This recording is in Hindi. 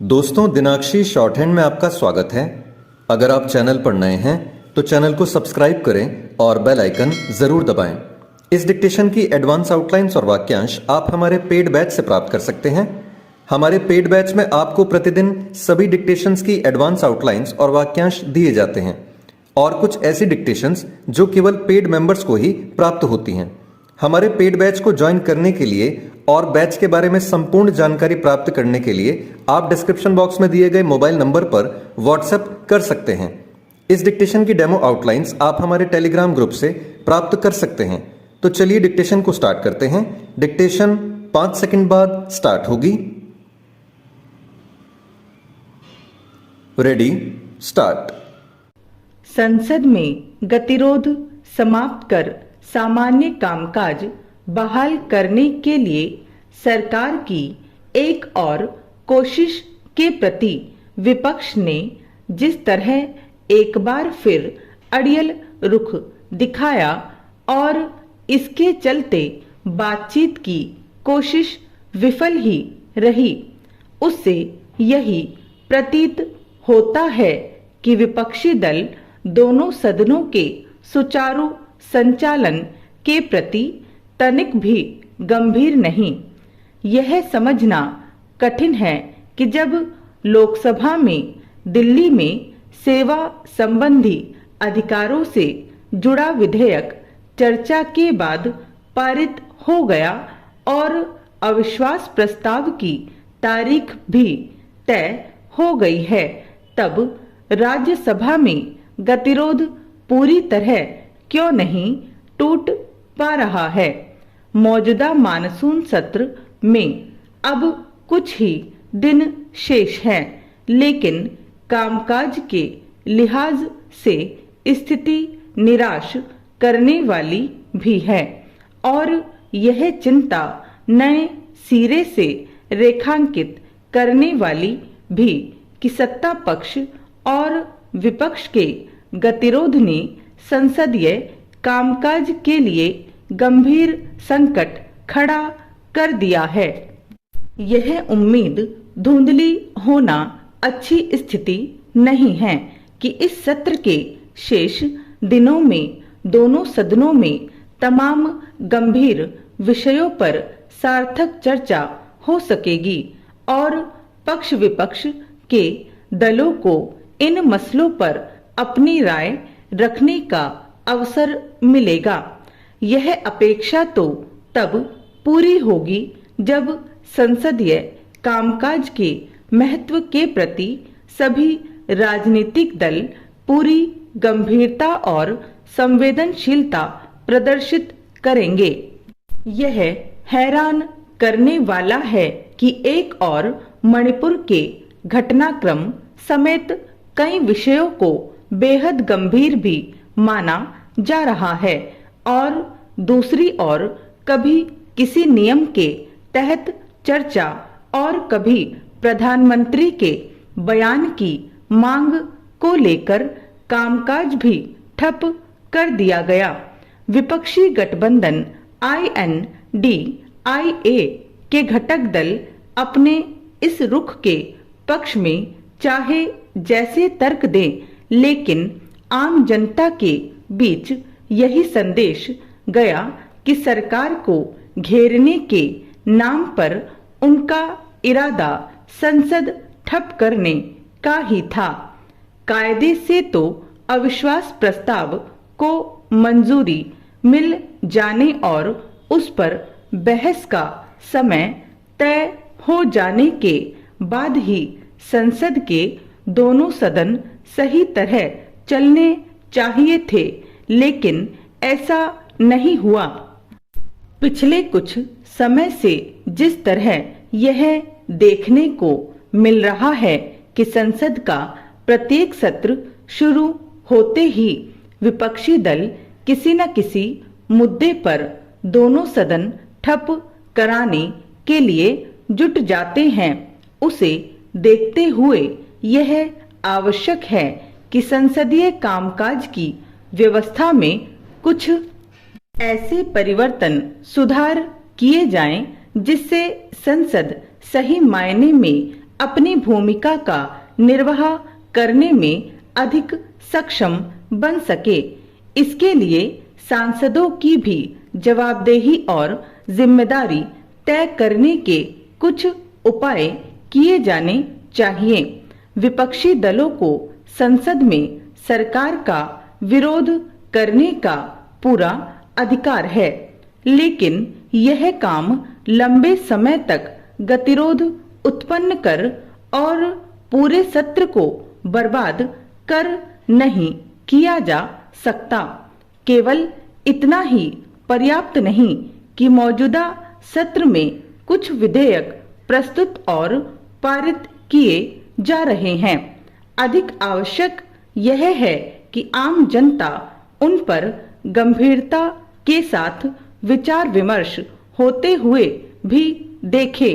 दोस्तों, दिनाक्षी शॉर्ट हैंड में आपका स्वागत है। अगर आप चैनल पर नए हैं तो चैनल को सब्सक्राइब करें और बेल आइकन जरूर दबाएं। इस डिक्टेशन की एडवांस आउटलाइंस और वाक्यांश आप हमारे पेड बैच से प्राप्त कर सकते हैं। हमारे पेड बैच में आपको प्रतिदिन सभी डिक्टेशंस की एडवांस आउटलाइंस और वाक्यांश दिए जाते हैं और कुछ ऐसी डिक्टेशंस जो केवल पेड मेंबर्स को ही प्राप्त होती हैं। हमारे पेड बैच को ज्वाइन करने के लिए और बैच के बारे में संपूर्ण जानकारी प्राप्त करने के लिए आप डिस्क्रिप्शन बॉक्स में दिए गए मोबाइल नंबर पर व्हाट्सएप कर सकते हैं। इस डिक्टेशन की डेमो आउटलाइंस आप हमारे टेलीग्राम ग्रुप से प्राप्त कर सकते हैं। तो चलिए डिक्टेशन को स्टार्ट करते हैं। डिक्टेशन 5 सेकंड बाद स्टार्ट होगी। Ready, start. संसद में गतिरोध समाप्त कर सामान्य कामकाज बहाल करने के लिए सरकार की एक और कोशिश के प्रति विपक्ष ने जिस तरह एक बार फिर अड़ियल रुख दिखाया और इसके चलते बातचीत की कोशिश विफल ही रही, उससे यही प्रतीत होता है कि विपक्षी दल दोनों सदनों के सुचारू संचालन के प्रति तनिक भी गंभीर नहीं। यह समझना कठिन है कि जब लोकसभा में दिल्ली में सेवा संबंधी अधिकारों से जुड़ा विधेयक चर्चा के बाद पारित हो गया और अविश्वास प्रस्ताव की तारीख भी तय हो गई है, तब राज्यसभा में गतिरोध पूरी तरह क्यों नहीं टूट पा रहा है। मौजूदा मानसून सत्र में अब कुछ ही दिन शेष हैं, लेकिन कामकाज के लिहाज से स्थिति निराश करने वाली भी है और यह चिंता नए सिरे से रेखांकित करने वाली भी कि सत्ता पक्ष और विपक्ष के गतिरोध ने संसदीय कामकाज के लिए गंभीर संकट खड़ा कर दिया है। यह उम्मीद धुंधली होना अच्छी स्थिति नहीं है कि इस सत्र के शेष दिनों में दोनों सदनों में तमाम गंभीर विषयों पर सार्थक चर्चा हो सकेगी और पक्ष विपक्ष के दलों को इन मसलों पर अपनी राय रखने का अवसर मिलेगा। यह अपेक्षा तो तब पूरी होगी जब संसदीय कामकाज के महत्व के प्रति सभी राजनीतिक दल पूरी गंभीरता और संवेदनशीलता प्रदर्शित करेंगे। यह हैरान करने वाला है कि एक और मणिपुर के घटनाक्रम समेत कई विषयों को बेहद गंभीर भी माना जा रहा है और दूसरी ओर कभी किसी नियम के तहत चर्चा और कभी प्रधानमंत्री के बयान की मांग को लेकर कामकाज भी ठप कर दिया गया। विपक्षी गठबंधन INDIA के घटक दल अपने इस रुख के पक्ष में चाहे जैसे तर्क दें, लेकिन आम जनता के बीच यही संदेश गया कि सरकार को घेरने के नाम पर उनका इरादा संसद ठप करने का ही था। कायदे से तो अविश्वास प्रस्ताव को मंजूरी मिल जाने और उस पर बहस का समय तय हो जाने के बाद ही संसद के दोनों सदन सही तरह चलने चाहिए थे, लेकिन ऐसा नहीं हुआ। पिछले कुछ समय से जिस तरह यह देखने को मिल रहा है कि संसद का प्रत्येक सत्र शुरू होते ही विपक्षी दल किसी न किसी मुद्दे पर दोनों सदन ठप कराने के लिए जुट जाते हैं, उसे देखते हुए यह आवश्यक है कि संसदीय कामकाज की व्यवस्था में कुछ ऐसे परिवर्तन सुधार किए जाएं जिससे संसद सही मायने में अपनी भूमिका का निर्वाह करने में अधिक सक्षम बन सके। इसके लिए सांसदों की भी जवाबदेही और जिम्मेदारी तय करने के कुछ उपाय किए जाने चाहिए। विपक्षी दलों को संसद में सरकार का विरोध करने का पूरा अधिकार है, लेकिन यह काम लंबे समय तक गतिरोध उत्पन्न कर और पूरे सत्र को बर्बाद कर नहीं किया जा सकता। केवल इतना ही पर्याप्त नहीं कि मौजूदा सत्र में कुछ विधेयक प्रस्तुत और पारित किए जा रहे हैं। अधिक आवश्यक यह है कि आम जनता उन पर गंभीरता के साथ विचार विमर्श होते हुए भी देखे।